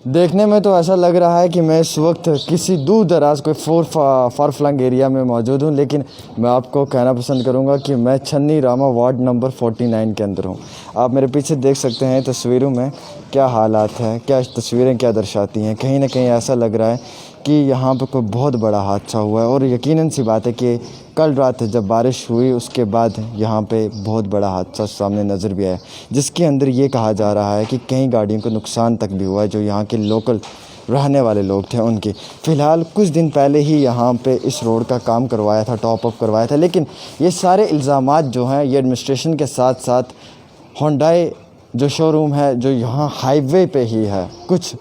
देखने में तो ऐसा लग रहा है कि मैं इस वक्त किसी दूर दराज कोई फार फ्लंग एरिया में मौजूद हूँ, लेकिन मैं आपको कहना पसंद करूँगा कि मैं छन्नी रामा वार्ड नंबर 49 के अंदर हूँ। आप मेरे पीछे देख सकते हैं तस्वीरों में क्या हालात हैं, क्या तस्वीरें क्या दर्शाती हैं। कहीं ना कहीं ऐसा लग रहा है कि यहाँ पर कोई बहुत बड़ा हादसा हुआ है, और यकीनन सी बात है कि कल रात जब बारिश हुई उसके बाद यहाँ पे बहुत बड़ा हादसा सामने नज़र भी आया, जिसके अंदर ये कहा जा रहा है कि कई गाड़ियों को नुकसान तक भी हुआ है जो यहाँ के लोकल रहने वाले लोग थे उनकी। फ़िलहाल कुछ दिन पहले ही यहाँ पे इस रोड का काम करवाया था, टॉप अप करवाया था, लेकिन ये सारे इल्ज़ामात जो हैं ये एडमिनिस्ट्रेशन के साथ साथ होंडाई जो शोरूम है जो यहाँ हाईवे पे ही है कुछ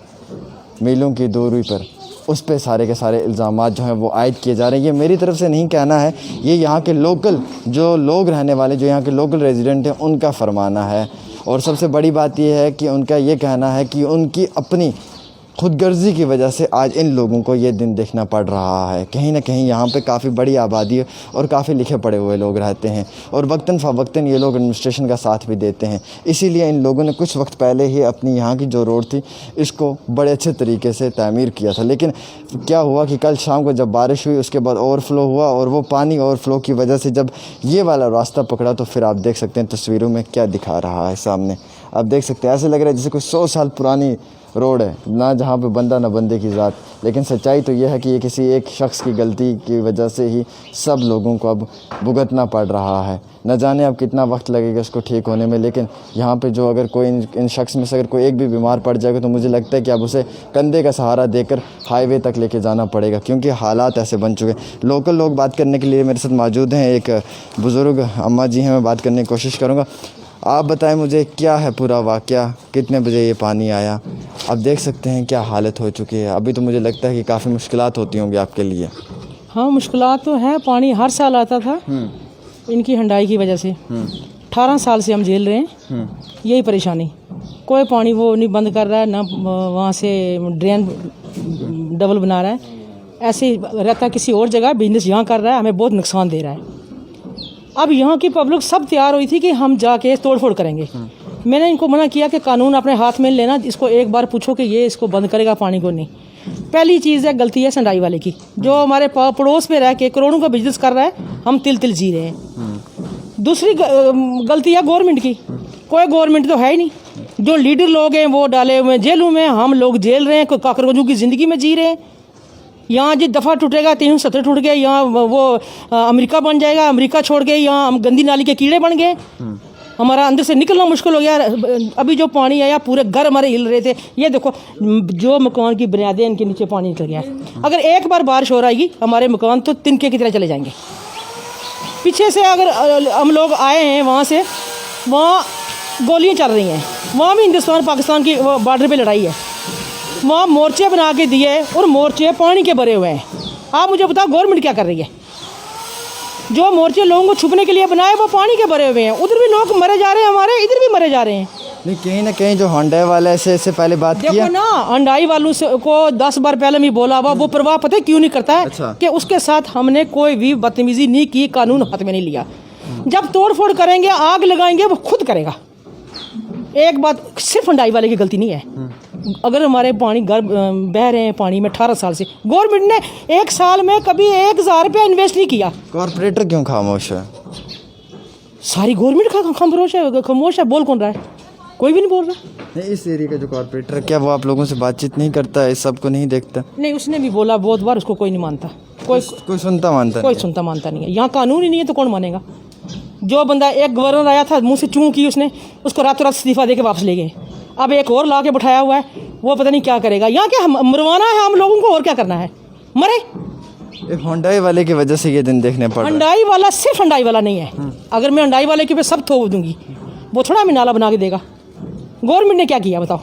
मीलों की दूरी पर, उस पे सारे के सारे इल्ज़ामात जो हैं वो आयद किए जा रहे हैं। ये मेरी तरफ से नहीं कहना है, ये यहाँ के लोकल जो लोग रहने वाले, जो यहाँ के लोकल रेजिडेंट हैं उनका फरमाना है। और सबसे बड़ी बात ये है कि उनका ये कहना है कि उनकी अपनी खुदगर्जी की वजह से आज इन लोगों को ये दिन देखना पड़ रहा है। कहीं ना कहीं यहाँ पे काफ़ी बड़ी आबादी है और काफ़ी लिखे पढ़े हुए लोग रहते हैं, और वक्तन फ़वक्तन ये लोग एडमिनिस्ट्रेशन का साथ भी देते हैं। इसीलिए इन लोगों ने कुछ वक्त पहले ही अपनी यहाँ की जो रोड थी इसको बड़े अच्छे तरीके से तामीर किया था। लेकिन क्या हुआ कि कल शाम को जब बारिश हुई उसके बाद ओवरफ्लो हुआ, और वो पानी ओवरफ्लो की वजह से जब ये वाला रास्ता पकड़ा तो फिर आप देख सकते हैं तस्वीरों में क्या दिखा रहा है सामने। आप देख सकते हैं ऐसे लग रहा है जैसे कोई 100 साल पुरानी रोड है, ना जहाँ पे बंदा ना बंदे की ज़ात। लेकिन सच्चाई तो यह है कि ये किसी एक शख्स की गलती की वजह से ही सब लोगों को अब भुगतना पड़ रहा है। न जाने अब कितना वक्त लगेगा इसको ठीक होने में, लेकिन यहाँ पे जो अगर कोई इन शख्स में से अगर कोई एक भी बीमार पड़ जाएगा तो मुझे लगता है कि अब उसे कंधे का सहारा देकर हाईवे तक लेके जाना पड़ेगा, क्योंकि हालात ऐसे बन चुके हैं। लोकल लोग बात करने के लिए मेरे साथ मौजूद हैं, एक बुज़ुर्ग अम्मा जी हैं, मैं बात करने की कोशिश करूँगा। आप बताएं मुझे क्या है पूरा वाक़या, कितने बजे ये पानी आया? आप देख सकते हैं क्या हालत हो चुकी है। अभी तो मुझे लगता है कि काफ़ी मुश्किलात होती होंगी आपके लिए। हाँ, मुश्किलात तो है। पानी हर साल आता था इनकी हंडाई की वजह से। 18 साल से हम झेल रहे हैं यही परेशानी। कोई पानी वो नहीं बंद कर रहा है, ना वहाँ से ड्रेन डबल बना रहा है। ऐसे रहता किसी और जगह बिजनेस यहाँ कर रहा है, हमें बहुत नुकसान दे रहा है। अब यहाँ की पब्लिक सब तैयार हुई थी कि हम जाके तोड़फोड़ करेंगे। मैंने इनको मना किया कि कानून अपने हाथ में लेना, इसको एक बार पूछो कि ये इसको बंद करेगा पानी को नहीं। पहली चीज़ है गलती है संडाई वाले की, जो हमारे पड़ोस में रह के करोड़ों का बिजनेस कर रहा है, हम तिल तिल जी रहे हैं। दूसरी गलती है गवर्नमेंट की। कोई गवर्नमेंट तो है ही नहीं। जो लीडर लोग हैं वो डाले हुए जेलों में, हम लोग झेल रहे हैं, कोई काकरगंजों की ज़िंदगी में जी रहे हैं। यहाँ जिस दफ़ा टूटेगा 370 टूट गया, यहाँ वो अमेरिका बन जाएगा, अमेरिका छोड़ के यहाँ हम गंदी नाली के कीड़े बन गए। हमारा अंदर से निकलना मुश्किल हो गया। अभी जो पानी आया पूरे घर हमारे हिल रहे थे। ये देखो जो मकान की बुनियादें इनके नीचे पानी निकल गया। अगर एक बार बारिश हो रहेगी हमारे मकान तो तिनके की तरह चले जाएंगे। पीछे से अगर हम लोग आए हैं वहाँ से, वहाँ गोलियाँ चल रही हैं, वहाँ भी हिंदुस्तान पाकिस्तान की बॉर्डर पर लड़ाई है। वहाँ मोर्चे बना के दिए और मोर्चे पानी के भरे हुए हैं। आप मुझे बताओ गवर्नमेंट क्या कर रही है? जो मोर्चे लोगों को छुपने के लिए बनाए वो पानी के भरे हुए हैं। उधर भी लोग मरे जा रहे हैं, हमारे इधर भी मरे जा रहे हैं। नहीं, कहीं ना कहीं जो होंडाई वाला से पहले बात देखो किया ना, होंडाई वालों से को 10 बार पहले मैं बोला हुआ, वो परवाह पता है क्यों नहीं करता है? अच्छा। कि उसके साथ हमने कोई भी बदतमीजी नहीं की, कानून हाथ में नहीं लिया। जब तोड़ फोड़ करेंगे, आग लगाएंगे, वो खुद करेगा। एक बात सिर्फ होंडाई वाले की गलती नहीं है। अगर हमारे पानी घर बह रहे हैं पानी में 18 साल से, गवर्नमेंट ने एक साल में कभी 1000 रुपया इन्वेस्ट नहीं किया। कॉर्पोरेटर क्यों खामोश है? सारी गवर्नमेंट खामोश है। बोल कौन रहा है? कोई भी नहीं बोल रहा। नहीं, इस एरिया का जो कॉर्पोरेटर, क्या वो आप लोगों से बातचीत नहीं करता है, इस सबको नहीं देखता? नहीं, उसने भी बोला बहुत बार, उसको कोई नहीं मानता। कोई सुनता मानता कोई सुनता मानता नहीं है। यहाँ कानून ही नहीं है तो कौन मानेगा? जो बंदा, एक गवर्नर आया था, मुँह से चूं की उसने, उसको रातों रात इस्तीफा दे के वापस ले गए। अब एक और ला के बैठाया हुआ है, वो पता नहीं क्या करेगा। यहाँ क्या मरवाना है हम लोगों को, और क्या करना है? मरे। होंडाई वाले की वजह से ये दिन देखने पड़ रहा है। होंडाई वाला सिर्फ होंडाई वाला नहीं है। अगर मैं होंडाई वाले के पे सब थोप दूंगी, वो थोड़ा हमें नाला बना के देगा। गवर्नमेंट ने क्या किया बताओ?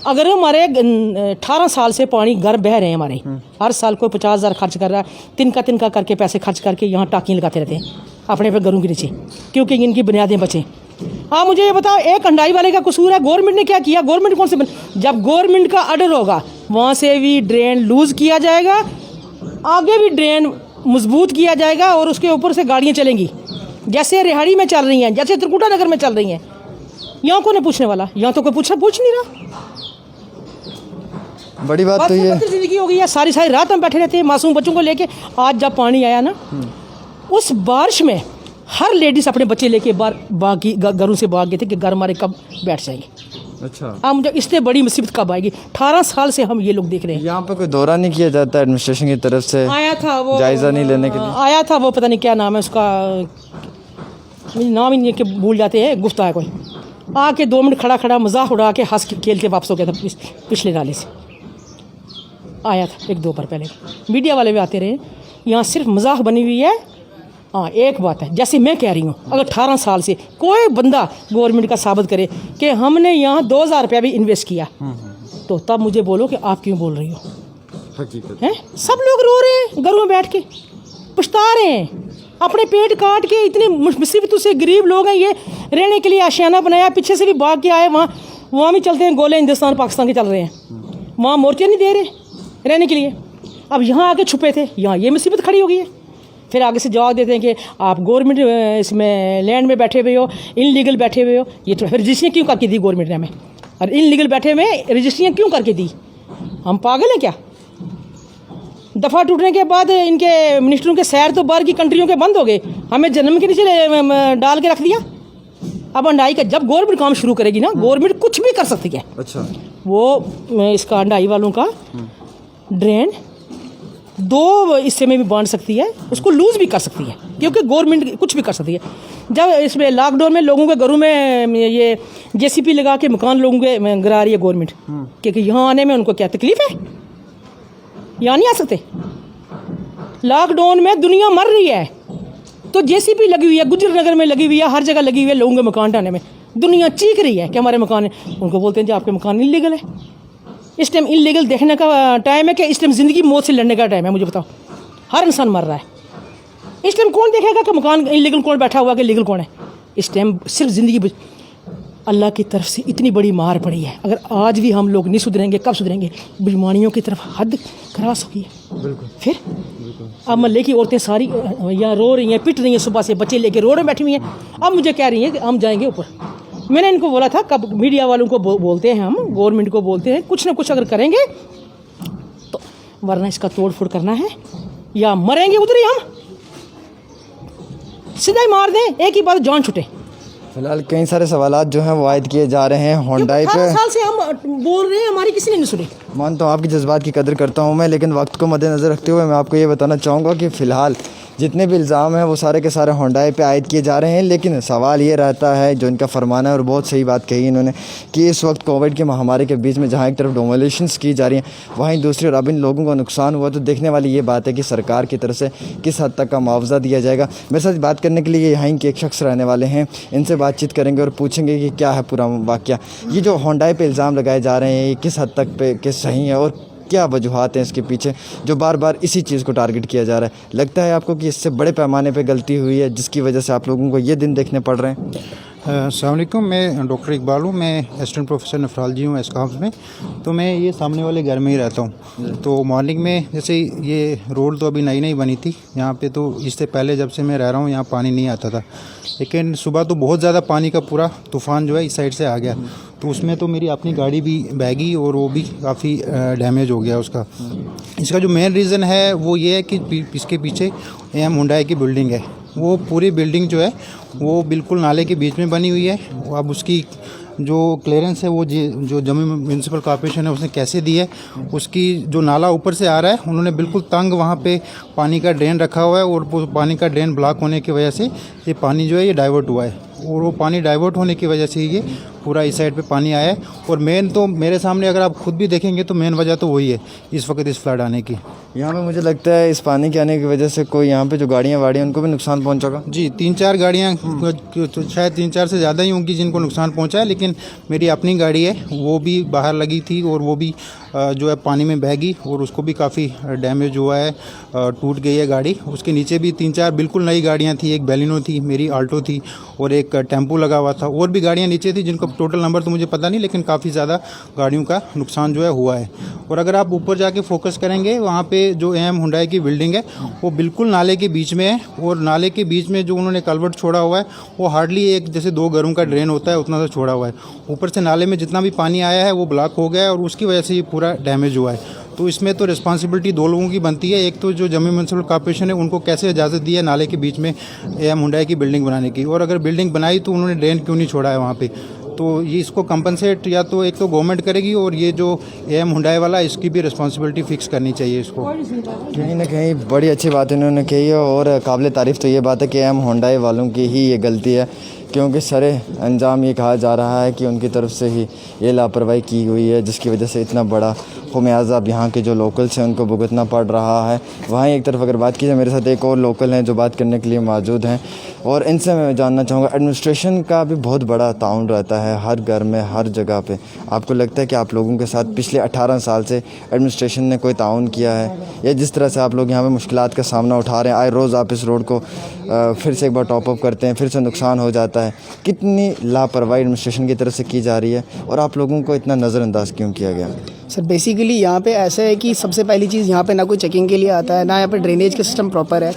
अगर हमारे 18 साल से पानी घर बह रहे हैं हमारे, हर साल कोई 50,000 खर्च कर रहा है, तिनका करके पैसे खर्च करके यहाँ टाँकियाँ लगाते रहते हैं अपने पे घरों के नीचे, क्योंकि इनकी बुनियादें बचें। हाँ, मुझे ये बताओ, एक होंडाई वाले का कसूर है? गवर्नमेंट ने क्या किया? गवर्नमेंट कौन से जब गवर्नमेंट का ऑर्डर होगा वहाँ से भी ड्रेन लूज किया जाएगा, आगे भी ड्रेन मजबूत किया जाएगा, और उसके ऊपर से गाड़ियाँ चलेंगी जैसे रिहाड़ी में चल रही हैं, जैसे त्रिकुटा नगर में चल रही हैं। यहाँ कौन है पूछने वाला? यहाँ तो कोई पूछ नहीं रहा। बड़ी बात तो ये बदतर जिंदगी हो गई है, सारी सारी रात हम बैठे रहते हैं मासूम बच्चों को लेके। आज जब पानी आया ना, उस बारिश में हर लेडीज अपने बच्चे लेके घरों से भाग गए थे कि घर हमारे कब बैठ जाएंगे। अच्छा, अब मुझे इससे बड़ी मुसीबत कब आएगी। 18 साल से हम ये लोग देख रहे हैं। यहाँ पे कोई दौरा नहीं किया जाता एडमिनिस्ट्रेशन की तरफ से? आया था वो, जायजा नहीं लेने के लिए आया था वो, पता नहीं क्या नाम है उसका, मुझे नाम ही नहीं है कि भूल जाते हैं, गुफ्ता है कोई, आके 2 मिनट खड़ा खड़ा मजाक उड़ा के हंस खेल के वापस हो गया था पिछले नाले से। आया था 1-2 बार पहले, मीडिया वाले भी आते रहे। यहाँ सिर्फ मजाक बनी हुई है। हाँ, एक बात है, जैसे मैं कह रही हूँ, अगर 18 साल से कोई बंदा गवर्नमेंट का साबित करे कि हमने यहाँ 2000 रुपया भी इन्वेस्ट किया, तो तब मुझे बोलो कि आप क्यों बोल रही हो। हकीकत हैं, सब लोग रो रहे हैं घरों में बैठ के, पछता रहे हैं, अपने पेट काट के। इतनी मुसीबतों से गरीब लोग हैं, ये रहने के लिए आशियाना बनाया, पीछे से भी भाग के आए। वहाँ भी चलते हैं गोले, हिंदुस्तान पाकिस्तान के चल रहे हैं, वहाँ मोर्चे नहीं दे रहे रहने के लिए। अब यहाँ आके छुपे थे, यहाँ ये मुसीबत खड़ी हो गई है। फिर आगे से जवाब देते हैं कि आप गवर्नमेंट इसमें लैंड में बैठे हुए हो, इनलीगल बैठे हुए हो। ये तो फिर रजिस्ट्रियाँ क्यों करके दी गवर्नमेंट ने हमें, और इनलीगल बैठे हुए रजिस्ट्रियाँ क्यों करके दी? हम पागल हैं क्या? दफ़ा टूटने के बाद इनके मिनिस्टरों के सैर तो बाहर की कंट्रियों के बंद हो गए, हमें जन्म के नीचे डाल के रख दिया। अब अंडाई का जब गवर्नमेंट काम शुरू करेगी ना, गवर्नमेंट कुछ भी कर सकती है। अच्छा, वो इसका अंडाई वालों का ड्रेन 2 हिस्से में भी बांट सकती है, उसको लूज़ भी कर सकती है, क्योंकि गवर्नमेंट कुछ भी कर सकती है। जब इसमें लॉकडाउन में लोगों के घरों में ये जेसीपी लगा के मकान लोगों के गिरा रही है गवर्नमेंट, क्योंकि यहाँ आने में उनको क्या तकलीफ है, यहाँ नहीं आ सकते। लॉकडाउन में दुनिया मर रही है, तो जेसीपी लगी हुई है, गुजर नगर में लगी हुई है, हर जगह लगी हुई है लोगों के मकान ढाने में। दुनिया चीख रही है कि हमारे मकान है। उनको बोलते हैं जी आपके मकान इलीगल है। इस टाइम इलीगल देखने का टाइम है कि इस टाइम ज़िंदगी मौत से लड़ने का टाइम है? मुझे बताओ, हर इंसान मर रहा है। इस टाइम कौन देखेगा कि मकान इलीगल कौन बैठा हुआ, कि लीगल कौन है? इस टाइम सिर्फ ज़िंदगी। अल्लाह की तरफ से इतनी बड़ी मार पड़ी है, अगर आज भी हम लोग नहीं सुधरेंगे, कब सुधरेंगे? बीमारियों की तरफ हद क्रॉस हो गई है। बिल्कुल। फिर अब महल्ले की औरतें सारी यहाँ रो रही हैं, पिट रही हैं, सुबह से बच्चे लेके रोड में बैठी हुई हैं। अब मुझे कह रही हैं कि हम जाएंगे ऊपर। मैंने इनको बोला था, कब मीडिया वालों को बोलते हैं, हम गवर्नमेंट को बोलते हैं, कुछ ना कुछ अगर करेंगे तो, वरना इसका तोड़ फोड़ करना है या मरेंगे उधर ही हम, सीधा ही मार दें, एक ही बात जान छूटे। फिलहाल कई सारे सवालात जो हैं वो आयद किए जा रहे हैं होंडाई पे। 18 साल से हम बोल रहे हैं, हमारी किसी ने नहीं सुनी। मानता हूँ आपकी जज्बात की कदर करता हूँ मैं, लेकिन वक्त को मद्देनज़र रखते हुए मैं आपको ये बताना चाहूँगा कि फ़िलहाल जितने भी इल्ज़ाम हैं वो सारे के सारे होंडाई पे आयद किए जा रहे हैं। लेकिन सवाल ये रहता है, जो इनका फरमाना है, और बहुत सही बात कही इन्होंने, कि इस वक्त कोविड की महामारी के बीच में जहाँ एक तरफ डोमोलेशंस की जा रही हैं, वहीं दूसरी और अब इन लोगों को नुकसान हुआ, तो देखने वाली ये बात है कि सरकार की तरफ से किस हद तक का मुआवजा दिया जाएगा। मेरे साथ बात करने के लिए यहाँ के एक शख्स रहने वाले हैं, इनसे बातचीत करेंगे और पूछेंगे कि क्या है पूरा वाक़या। ये जो होंडाई पे इल्ज़ाम लगाए जा रहे हैं, ये किस हद तक पे किस सही है और क्या वजूहात हैं इसके पीछे, जो बार बार इसी चीज़ को टारगेट किया जा रहा है? लगता है आपको कि इससे बड़े पैमाने पे गलती हुई है, जिसकी वजह से आप लोगों को ये दिन देखने पड़ रहे हैं? अस्सलाम वालेकुम, मैं डॉक्टर इकबाल हूँ, मैं असिस्टेंट प्रोफेसर नेफ्रोलॉजी हूँ एस्कॉम्स में। तो मैं ये सामने वाले घर में ही रहता हूँ। तो मॉर्निंग में जैसे ये रोड तो अभी नई नई बनी थी यहाँ पे, तो इससे पहले जब से मैं रह रहा हूँ यहाँ पानी नहीं आता था, लेकिन सुबह तो बहुत ज़्यादा पानी का पूरा तूफ़ान जो है इस साइड से आ गया, तो उसमें तो मेरी अपनी गाड़ी भी बह गई और वो भी काफ़ी डैमेज हो गया उसका। इसका जो मेन रीज़न है वो ये है कि इसके पीछे एम हुंडई की बिल्डिंग है, वो पूरी बिल्डिंग जो है वो बिल्कुल नाले के बीच में बनी हुई है। अब उसकी जो क्लियरेंस है वो जो जम्मू म्यूनसिपल कॉर्पोरेशन है उसने कैसे दी है, उसकी जो नाला ऊपर से आ रहा है उन्होंने बिल्कुल तंग वहाँ पे पानी का ड्रेन रखा हुआ है, और वो पानी का ड्रेन ब्लॉक होने की वजह से ये पानी जो है ये डाइवर्ट हुआ है, और वो पानी डाइवर्ट होने की वजह से ये पूरा इस साइड पे पानी आया है। और मेन तो मेरे सामने अगर आप खुद भी देखेंगे तो मेन वजह तो वही है इस वक्त इस फ्लड आने की। यहाँ पे मुझे लगता है इस पानी के आने की वजह से कोई यहाँ पे जो गाड़ियाँ वाड़ियाँ उनको भी नुकसान पहुँचा जी। 3-4 गाड़ियाँ तो शायद 3-4 से ज़्यादा ही होंगी जिनको नुकसान पहुँचा है, लेकिन मेरी अपनी गाड़ी है वो भी बाहर लगी थी और वो भी जो है पानी में बह गई और उसको भी काफ़ी डैमेज हुआ है, टूट गई है गाड़ी। उसके नीचे भी 3-4 बिल्कुल नई गाड़ियाँ थी, एक बेलिनो थी, मेरी आल्टो थी और एक एक टेम्पो लगा हुआ था, और भी गाड़ियाँ नीचे थी जिनका टोटल नंबर तो मुझे पता नहीं, लेकिन काफ़ी ज़्यादा गाड़ियों का नुकसान जो है हुआ है। और अगर आप ऊपर जाके फोकस करेंगे, वहाँ पे जो AM हुंडई की बिल्डिंग है वो बिल्कुल नाले के बीच में है, और नाले के बीच में जो उन्होंने कलवर्ट छोड़ा हुआ है वो हार्डली एक जैसे 2 घरों का ड्रेन होता है उतना सा छोड़ा हुआ है। ऊपर से नाले में जितना भी पानी आया है वो ब्लॉक हो गया है, और उसकी वजह से ये पूरा डैमेज हुआ है। तो इसमें तो रिस्पॉन्सिबिलिटी 2 लोगों की बनती है। एक तो जो जम्मू म्यूनसिपल कॉर्पोरेशन है उनको कैसे इजाज़त दी है नाले के बीच में AM हुंडई की बिल्डिंग बनाने की, और अगर बिल्डिंग बनाई तो उन्होंने ड्रेन क्यों नहीं छोड़ा है वहाँ पे। तो ये इसको कंपनसेट या तो एक तो गवर्नमेंट करेगी, और ये जो AM हुंडई वाला इसकी भी रिस्पॉन्सिबिलिटी फिक्स करनी चाहिए इसको। कहीं ना कहीं बड़ी अच्छी बात इन्होंने कही है, और काबिल तारीफ़ तो ये बात है कि AM हुंडई वालों की ही ये गलती है, क्योंकि सरे अंजाम ये कहा जा रहा है कि उनकी तरफ से ही ये लापरवाही की हुई है, जिसकी वजह से इतना बड़ा खमियाजा अब यहाँ के जो लोकल्स हैं उनको भुगतना पड़ रहा है। वहीं एक तरफ अगर बात की जाए, मेरे साथ एक और लोकल हैं जो बात करने के लिए मौजूद हैं, और इनसे मैं जानना चाहूँगा, एडमिनिस्ट्रेशन का भी बहुत बड़ा ताउन रहता है हर घर में, हर जगह पे। आपको लगता है कि आप लोगों के साथ पिछले 18 साल से एडमिनिस्ट्रेशन ने कोई ताउन किया है, या जिस तरह से आप लोग यहाँ पे मुश्किलात का सामना उठा रहे हैं, आए रोज़ आप इस रोड को फिर से एक बार टॉप अप करते हैं, फिर से नुकसान हो जाता है, कितनी लापरवाही एडमिनिस्ट्रेशन की तरफ से की जा रही है, और आप लोगों को इतना नज़रअंदाज क्यों किया गया? सर बेसिकली यहाँ पे ऐसा है कि सबसे पहली चीज़ यहाँ पे ना कोई चेकिंग के लिए आता है, ना यहाँ पे ड्रेनेज का सिस्टम प्रॉपर है।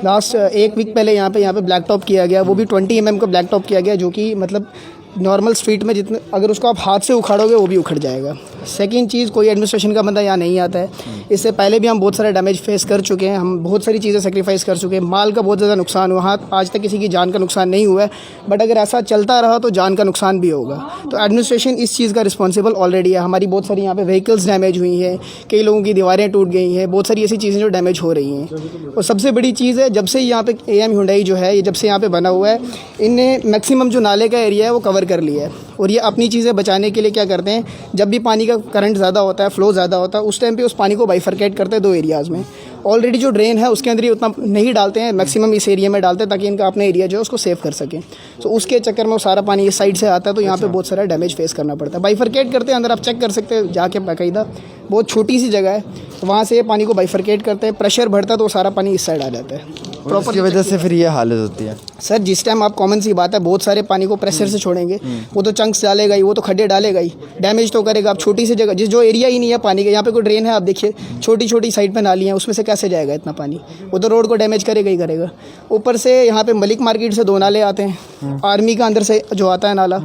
लास्ट 1 वीक पहले यहाँ पे ब्लैक टॉप किया गया, वो भी 20 mm का ब्लैक टॉप किया गया, जो कि मतलब नॉर्मल स्ट्रीट में जितने अगर उसको आप हाथ से उखाड़ोगे वो भी उखड़ जाएगा। सेकंड चीज़, कोई एडमिनिस्ट्रेशन का बंदा यहाँ नहीं आता है। इससे पहले भी हम बहुत सारे डैमेज फेस कर चुके हैं, हम बहुत सारी चीज़ें सेक्रीफाइस कर चुके हैं, माल का बहुत ज़्यादा नुकसान हुआ। आज तक किसी की जान का नुकसान नहीं हुआ है, बट अगर ऐसा चलता रहा तो जान का नुकसान भी होगा। तो एडमिनिस्ट्रेशन इस चीज़ का रिस्पॉन्सिबल ऑलरेडी है। हमारी बहुत सारी यहाँ पे व्हीकल्स डैमेज हुई हैं, कई लोगों की दीवारें टूट गई हैं, बहुत सारी ऐसी चीज़ें जो डैमेज हो रही हैं। और सबसे बड़ी चीज़ है, जब से यहाँ पे AM हुंडई जो है, ये जब से यहाँ पे बना हुआ है, इनने मैक्सिमम जो नाले का एरिया है वो कवर कर लिया है। और ये अपनी चीज़ें बचाने के लिए क्या करते हैं, जब भी पानी का करंट ज़्यादा होता है, फ्लो ज़्यादा होता है, उस टाइम पे उस पानी को बाइफरकेट करते हैं 2 एरियाज़ में। ऑलरेडी जो ड्रेन है उसके अंदर ही उतना नहीं डालते हैं, मैक्सिमम इस एरिया में डालते हैं ताकि इनका अपना एरिया जो है उसको सेव कर सकें। तो उसके चक्कर में वो सारा पानी इस साइड से आता है, तो यहाँ पे बहुत सारा डैमेज फेस करना पड़ता है। बाइफरकेट करते हैं, अंदर आप चेक कर सकते हैं जाके, बाकायदा बहुत छोटी सी जगह है, तो वहाँ से पानी को बाइफरकेट करते हैं, प्रेशर बढ़ता है तो सारा पानी इस साइड आ जाता है प्रॉपर की वजह से फिर ये हालत होती है। सर जिस टाइम आप कॉमन सी बात है, बहुत सारे पानी को प्रेशर से छोड़ेंगे, वो तो चंक्स डालेगा ही, वो तो खड्डे डालेगा ही, डैमेज तो करेगा। आप छोटी सी जगह जिस जो एरिया ही नहीं है पानी का, यहाँ पे कोई ड्रेन है, आप देखिए छोटी छोटी साइड पे नाली है, उसमें से कैसे जाएगा इतना पानी, वो तो रोड को डैमेज करेगा ही करेगा। ऊपर से यहाँ पे मलिक मार्केट से 2 नाले आते हैं, आर्मी का अंदर से जो आता है नाला,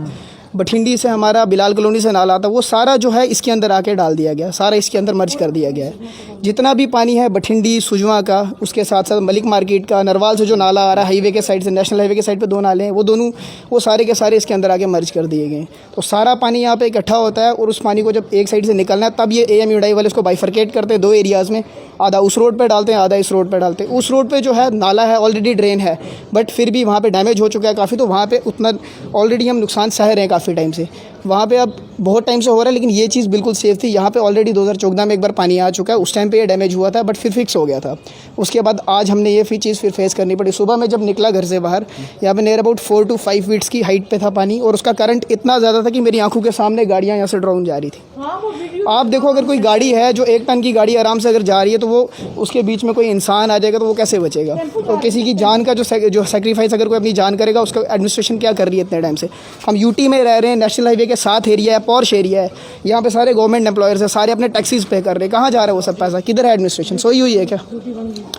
बठिंडी से हमारा बिलाल कॉलोनी से नाला आता है, वो सारा जो है इसके अंदर आके डाल दिया गया, सारा इसके अंदर मर्ज कर दिया गया है। जितना भी पानी है बठिंडी सुजवा का, उसके साथ साथ मलिक मार्केट का, नरवाल से जो नाला आ रहा है हाईवे के साइड से, नेशनल हाईवे के साइड पे 2 नाले हैं, वो सारे के सारे इसके अंदर आके मर्ज कर दिए गए। तो सारा पानी यहाँ पे इकट्ठा होता है, और उस पानी को जब एक साइड से निकलना है तब ये AM हुंडई वाले उसको बाइफरकेट करते हैं 2 एरियाज़ में, आधा उस रोड पे डालते हैं, आधा इस रोड पे डालते हैं। उस रोड पे जो है नाला है, ऑलरेडी ड्रेन है, बट फिर भी वहाँ पे डैमेज हो चुका है काफ़ी, तो वहाँ पे उतना ऑलरेडी हम नुकसान सह रहे हैं काफ़ी टाइम से। वहाँ पे अब बहुत टाइम से हो रहा है, लेकिन ये चीज़ बिल्कुल सेफ थी। यहाँ पे ऑलरेडी 2014 में एक बार पानी आ चुका है, उस टाइम पे ये डैमेज हुआ था, बट फिर फिक्स हो गया था। उसके बाद आज हमने ये चीज़ फिर फेस करनी पड़ी। सुबह में जब निकला घर से बाहर, यहाँ पे नियर अबाउट 4 to 5 फीट्स की हाइट पे था पानी, और उसका करंट इतना ज़्यादा था कि मेरी आंखों के सामने गाड़ियाँ यहाँ से ड्राउन जा रही थी। आप देखो, अगर कोई गाड़ी है जो 1 टन की गाड़ी आराम से अगर जा रही है, तो वो उसके बीच में कोई इंसान आ जाएगा तो वो कैसे बचेगा। तो किसी की जान का जो सेक्रीफाइस अगर कोई अपनी जान करेगा, उसका एडमिनिस्ट्रेशन क्या कर रही है इतने टाइम से। हम UT में रह रहे हैं, नेशनल हाईवे के साथ एरिया है, पॉर्श एरिया है, यहाँ पे सारे गवर्नमेंट एम्प्लॉयर्स है, सारे अपने टैक्सीज पे कर रहे हैं, कहाँ जा रहा है वो सब पैसा, किधर है एडमिनिस्ट्रेशन, सोई हुई है क्या?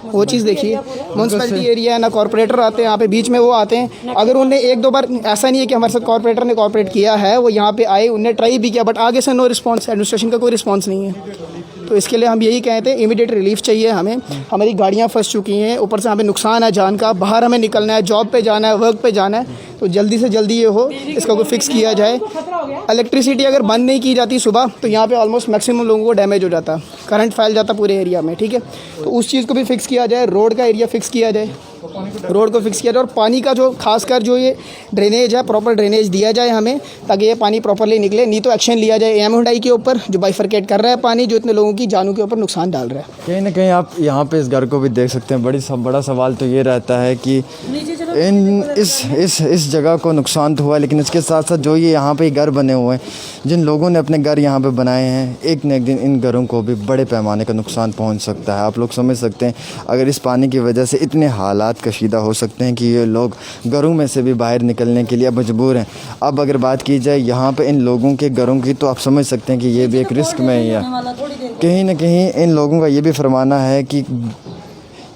वो चीज़ देखिए, म्यूनसिपैलिटी एरिया है ना, कॉर्पोरेटर आते हैं यहाँ पे, बीच में वो आते हैं। अगर उन्हें 1-2 बार, ऐसा नहीं है कि हमारे साथ कॉर्पोरेटर ने कॉर्पोरेट किया है, वो यहाँ पे आए, उन्हें ट्राई भी किया, बट आगे से नो रिस्पॉन्स, एडमिनिस्ट्रेशन का कोई रिस्पॉन्स नहीं है। तो इसके लिए हम यही कहते हैं, इमीडिएट रिलीफ चाहिए हमें। हमारी गाड़ियाँ फंस चुकी हैं, ऊपर से हमें नुकसान है जान का, बाहर हमें निकलना है, जॉब पे जाना है, वर्क पे जाना है, तो जल्दी से जल्दी ये हो, इसका कोई फिक्स किया जाए। इलेक्ट्रिसिटी अगर बंद नहीं की जाती सुबह, तो यहाँ पे ऑलमोस्ट मैक्सिमम लोगों को डैमेज हो जाता, करंट फैल जाता पूरे एरिया में, ठीक है। तो उस चीज़ को भी फिक्स किया जाए, रोड का एरिया फिक्स किया जाए, रोड को फिक्स किया जाए, और पानी का जो खासकर जो ये ड्रेनेज है, प्रॉपर ड्रेनेज दिया जाए हमें, ताकि ये पानी प्रॉपरली निकले। नहीं तो एक्शन लिया जाए AM हुंडई के ऊपर, जो बाइफरकेट कर रहा है पानी, जो इतने लोगों की जानों के ऊपर नुकसान डाल रहा है। कहीं ना कहीं आप यहाँ पे इस घर को भी देख सकते हैं। बड़ा सवाल तो ये रहता है कि इस जगह को नुकसान तो हुआ, लेकिन इसके साथ साथ जो ये यहाँ पे घर बने हुए हैं, जिन लोगों ने अपने घर यहाँ पे बनाए हैं, एक न एक दिन इन घरों को भी बड़े पैमाने का नुकसान पहुँच सकता है। आप लोग समझ सकते हैं, अगर इस पानी की वजह से इतने हालात कशीदा हो सकते हैं कि ये लोग घरों में से भी बाहर निकलने के लिए मजबूर हैं। अब अगर बात की जाए यहाँ पे इन लोगों के घरों की, तो आप समझ सकते हैं कि ये भी एक रिस्क में ही है। कहीं ना कहीं इन लोगों का ये भी फरमाना है कि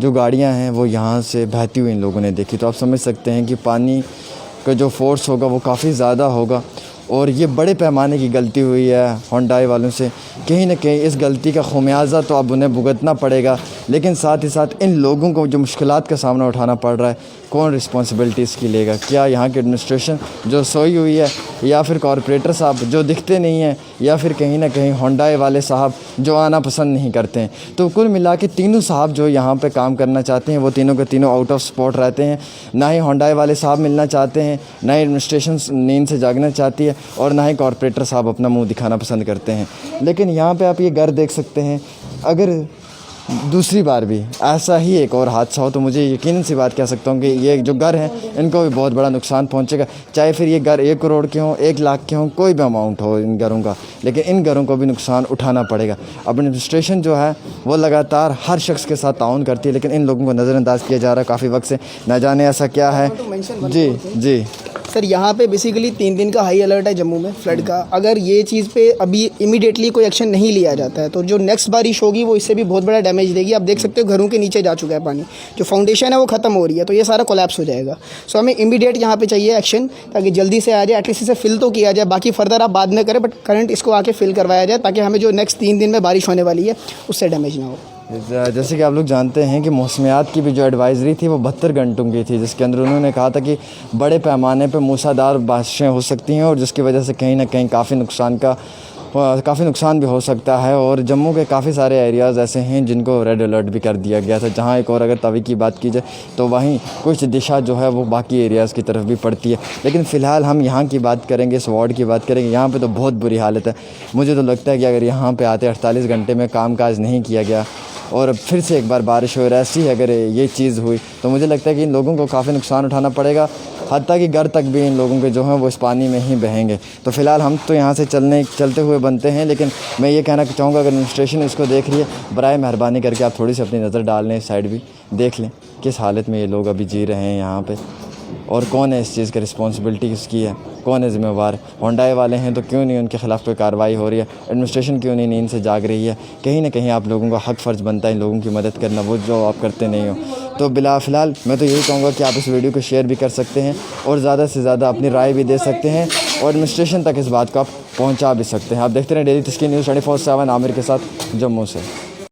जो गाड़ियाँ हैं वो यहाँ से बहती हुई इन लोगों ने देखी, तो आप समझ सकते हैं कि पानी का जो फोर्स होगा वो काफ़ी ज़्यादा होगा। और ये बड़े पैमाने की गलती हुई है होंडाई वालों से। कहीं ना कहीं इस गलती का ख़मियाज़ा तो अब उन्हें भुगतना पड़ेगा, लेकिन साथ ही साथ इन लोगों को जो मुश्किलात का सामना उठाना पड़ रहा है, कौन रिस्पॉन्सिबिलिटी इसकी लेगा? क्या यहाँ की एडमिनिस्ट्रेशन जो सोई हुई है, या फिर कॉरपोरेटर साहब जो दिखते नहीं हैं, या फिर कहीं ना कहीं होंडाई वाले साहब जो आना पसंद नहीं करते हैं? तो कुल मिला के तीनों साहब जो यहाँ पे काम करना चाहते हैं वो तीनों के तीनों आउट ऑफ स्पॉट रहते हैं। ना ही होंडाई वाले साहब मिलना चाहते हैं, ना ही एडमिनिस्ट्रेशन नींद से जागना चाहती है, और ना ही कॉरपोरेटर साहब अपना मुंह दिखाना पसंद करते हैं। लेकिन यहाँ पे आप ये घर देख सकते हैं, अगर दूसरी बार भी ऐसा ही एक और हादसा हो तो मुझे यकीनन सी बात कह सकता हूँ कि ये जो घर हैं इनको भी बहुत बड़ा नुकसान पहुँचेगा। चाहे फिर ये घर 1 करोड़ के हों, 1 लाख के हों, कोई भी अमाउंट हो इन घरों का, लेकिन इन घरों को भी नुकसान उठाना पड़ेगा। अब एडमिनिस्ट्रेशन जो है वो लगातार हर शख्स के साथ ताउन करती है, लेकिन इन लोगों को नज़रअंदाज किया जा रहा है काफ़ी वक्त से। न जाने ऐसा क्या है। जी जी सर, यहाँ पे बेसिकली 3 दिन का हाई अलर्ट है जम्मू में फ्लड का। अगर ये चीज़ पे अभी इमीडिएटली कोई एक्शन नहीं लिया जाता है तो जो नेक्स्ट बारिश होगी वो इससे भी बहुत बड़ा डैमेज देगी। आप देख सकते हो घरों के नीचे जा चुका है पानी, जो फाउंडेशन है वो ख़त्म हो रही है, तो ये सारा कोलैप्स हो जाएगा। सो हमें इमीडिएट यहाँ पे चाहिए एक्शन, ताकि जल्दी से आ जाए, एटलीस्ट इसे फिल तो किया जाए। बाकी फर्दर आप बाद में करें, बट करंट इसको आके फिल करवाया जाए, ताकि हमें जो नेक्स्ट 3 दिन में बारिश होने वाली है उससे डैमेज ना हो। जैसे कि आप लोग जानते हैं कि मौसमियात की भी जो एडवाइज़री थी वो 72 घंटों की थी, जिसके अंदर उन्होंने कहा था कि बड़े पैमाने पर मूसलाधार बारिशें हो सकती हैं, और जिसकी वजह से कहीं ना कहीं काफ़ी नुकसान भी हो सकता है। और जम्मू के काफ़ी सारे एरियाज़ ऐसे हैं जिनको रेड अलर्ट भी कर दिया गया था। जहाँ एक और अगर तवी की बात की जाए तो वहीं कुछ दिशा जो है वो बाकी एरियाज़ की तरफ भी पड़ती है। लेकिन फ़िलहाल हम यहाँ की बात करेंगे, इस वार्ड की बात करेंगे। यहाँ पे तो बहुत बुरी हालत है। मुझे तो लगता है कि अगर यहाँ पे आते 48 घंटे में कामकाज नहीं किया गया और फिर से एक बार बारिश हो, ऐसी अगर ये चीज़ हुई, तो मुझे लगता है कि इन लोगों को काफ़ी नुकसान उठाना पड़ेगा। हत्ता कि घर तक भी इन लोगों के जो हैं वो इस पानी में ही बहेंगे। तो फ़िलहाल हम तो यहाँ से चलते हुए बनते हैं, लेकिन मैं ये कहना चाहूँगा अगर एडमिनिस्ट्रेशन इसको देख रही है, बराए मेहरबानी करके आप थोड़ी सी अपनी नज़र डाल लें, इस साइड भी देख लें किस हालत में ये लोग अभी जी रहे हैं यहाँ पे, और कौन है इस चीज़ की रिस्पॉन्सिबिलिटी किसकी है, कौन है ज़िम्मेवार। होंडाई वाले हैं तो क्यों नहीं उनके ख़िलाफ़ कोई कार्रवाई हो रही है? एडमिनिस्ट्रेशन क्यों नहीं नींद से जाग रही है? कहीं ना कहीं आप लोगों का हक फ़र्ज़ बनता है इन लोगों की मदद करना, वो जो आप करते नहीं हो। तो फ़िलहाल मैं तो यही कहूँगा कि आप इस वीडियो को शेयर भी कर सकते हैं और ज़्यादा से ज़्यादा अपनी राय भी दे सकते हैं, और एडमिनिस्ट्रेशन तक इस बात को आप पहुँचा भी सकते हैं। आप देखते रहें डेली तस्कीन न्यूज़ 24/7 आमिर के साथ, जम्मू से।